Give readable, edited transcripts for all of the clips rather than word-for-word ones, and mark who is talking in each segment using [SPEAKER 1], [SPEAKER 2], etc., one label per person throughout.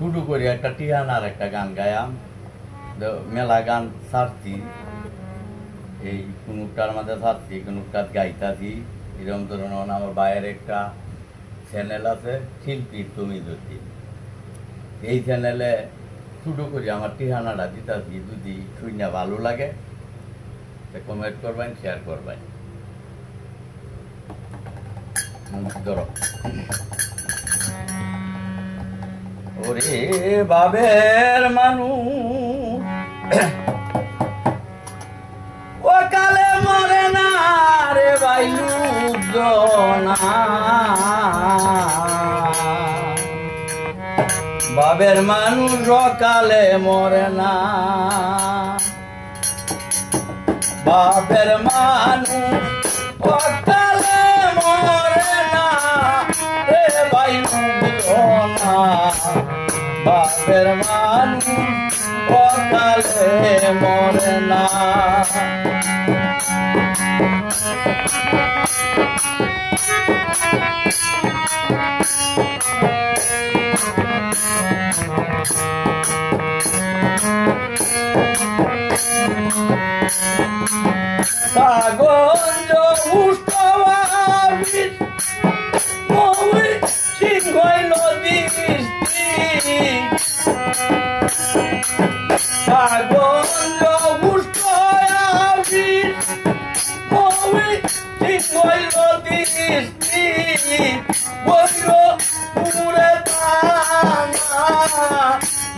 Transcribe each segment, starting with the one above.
[SPEAKER 1] শুরু করি একটা টিহানার একটা গান গায়াম, মেলা গান ছাড়ছি, এই কোনোটার মাঝে ছাড়ছি, কোনোটার গাইতাছি। এরকম ধরুন আমার বাইরের একটা চ্যানেল আছে শিল্পীর তুমি যদি, এই চ্যানেলে শুরু করি আমার টিহানাটা দিতাছি। যদি শুনে ভালো লাগে কমেন্ট করবেন, শেয়ার করবেন। ধরো ওরে বাবের মানুষ ও কালে মরে না রে বাইলু জনা, বাবের মানুষ সকালে মরে না, বাবের মানুষ সকালে মরে না রে বাইলু জনা, বাবের মানুষ সকালে মরে না। সাগঞ্জ উষ্টবাবি মৌরি সিংহই নদী, সাগঞ্জ উষ্টবাবি মৌরি সিংহই নদী, বৈর পুরে দানা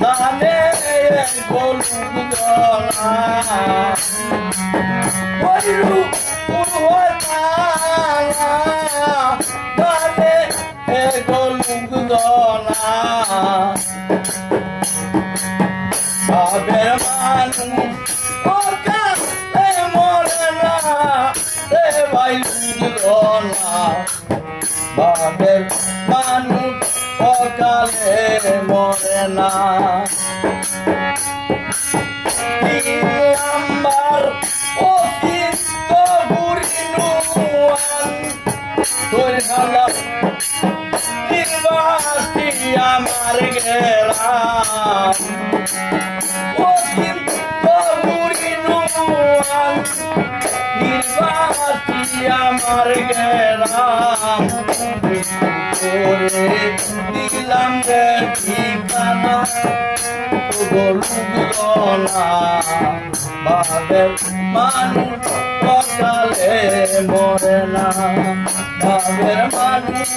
[SPEAKER 1] দানে গলু গলা, বৈরু পুরে দানা দানে গলু গলা, বাবের মানুষ ও কালে মরে না রে বাইলু জনা, বাবের মানুষ সকালে মরে না। নাম্বার অতীত বুড়িনুয়ান তোর খালা নির্বাসী আমার গেলাম, অতীত বুড়িনুয়ান নির্বাসী আমার গেলাম, করে দিলাম রে ঠিকানা গলুগলা, বাবের মানুষ সকালে মরে না, বাবের মানুষ